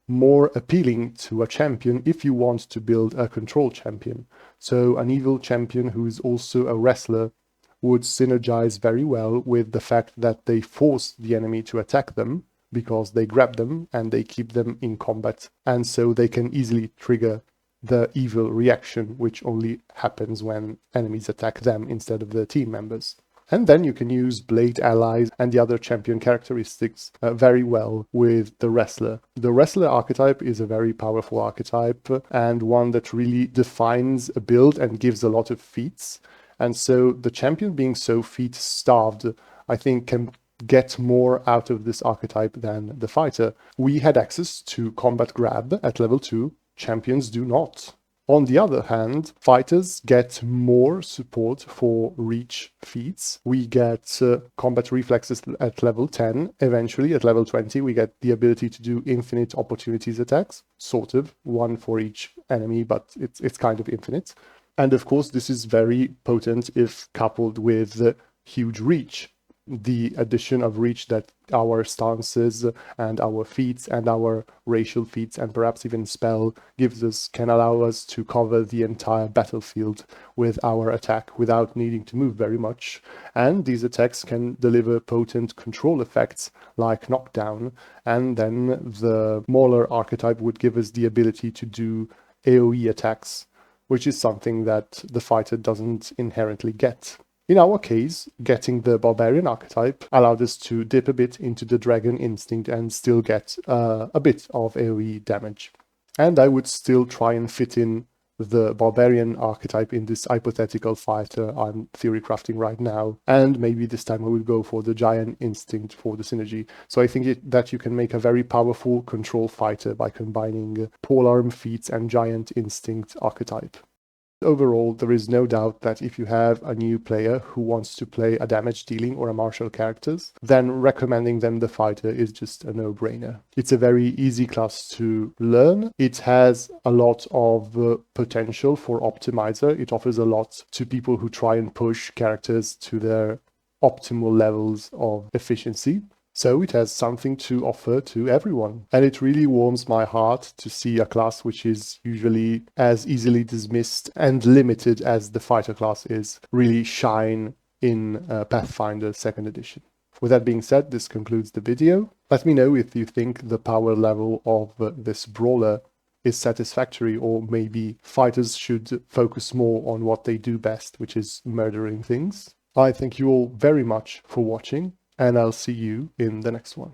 more appealing to a champion if you want to build a control champion. So an evil champion who is also a wrestler would synergize very well with the fact that they force the enemy to attack them because they grab them and they keep them in combat. And so they can easily trigger the evil reaction, which only happens when enemies attack them instead of their team members. And then you can use blade allies and the other champion characteristics very well with the wrestler. The wrestler archetype is a very powerful archetype and one that really defines a build and gives a lot of feats. And so the champion being so feat starved, I think can get more out of this archetype than the fighter. We had access to combat grab at level 2. Champions do not. On the other hand, fighters get more support for reach feats. We get combat reflexes at level 10. Eventually, at level 20, we get the ability to do infinite opportunities attacks, sort of, one for each enemy, but it's kind of infinite. And of course, this is very potent if coupled with huge reach. The addition of reach that our stances and our feats and our racial feats and perhaps even spell gives us can allow us to cover the entire battlefield with our attack without needing to move very much. And these attacks can deliver potent control effects like knockdown. And then the Mauler archetype would give us the ability to do AoE attacks, which is something that the fighter doesn't inherently get. In our case, getting the Barbarian archetype allowed us to dip a bit into the Dragon instinct and still get a bit of AoE damage. And I would still try and fit in the Barbarian archetype in this hypothetical fighter I'm theory crafting right now, and maybe this time I would go for the Giant instinct for the synergy. So I think that you can make a very powerful control fighter by combining polearm feats and Giant instinct archetype. Overall, there is no doubt that if you have a new player who wants to play a damage dealing or a martial characters, then recommending them the fighter is just a no-brainer. It's a very easy class to learn. It has a lot of potential for optimizer. It offers a lot to people who try and push characters to their optimal levels of efficiency. So it has something to offer to everyone. And it really warms my heart to see a class which is usually as easily dismissed and limited as the fighter class is really shine in Pathfinder 2nd edition. With that being said, this concludes the video. Let me know if you think the power level of this brawler is satisfactory, or maybe fighters should focus more on what they do best, which is murdering things. I thank you all very much for watching, and I'll see you in the next one.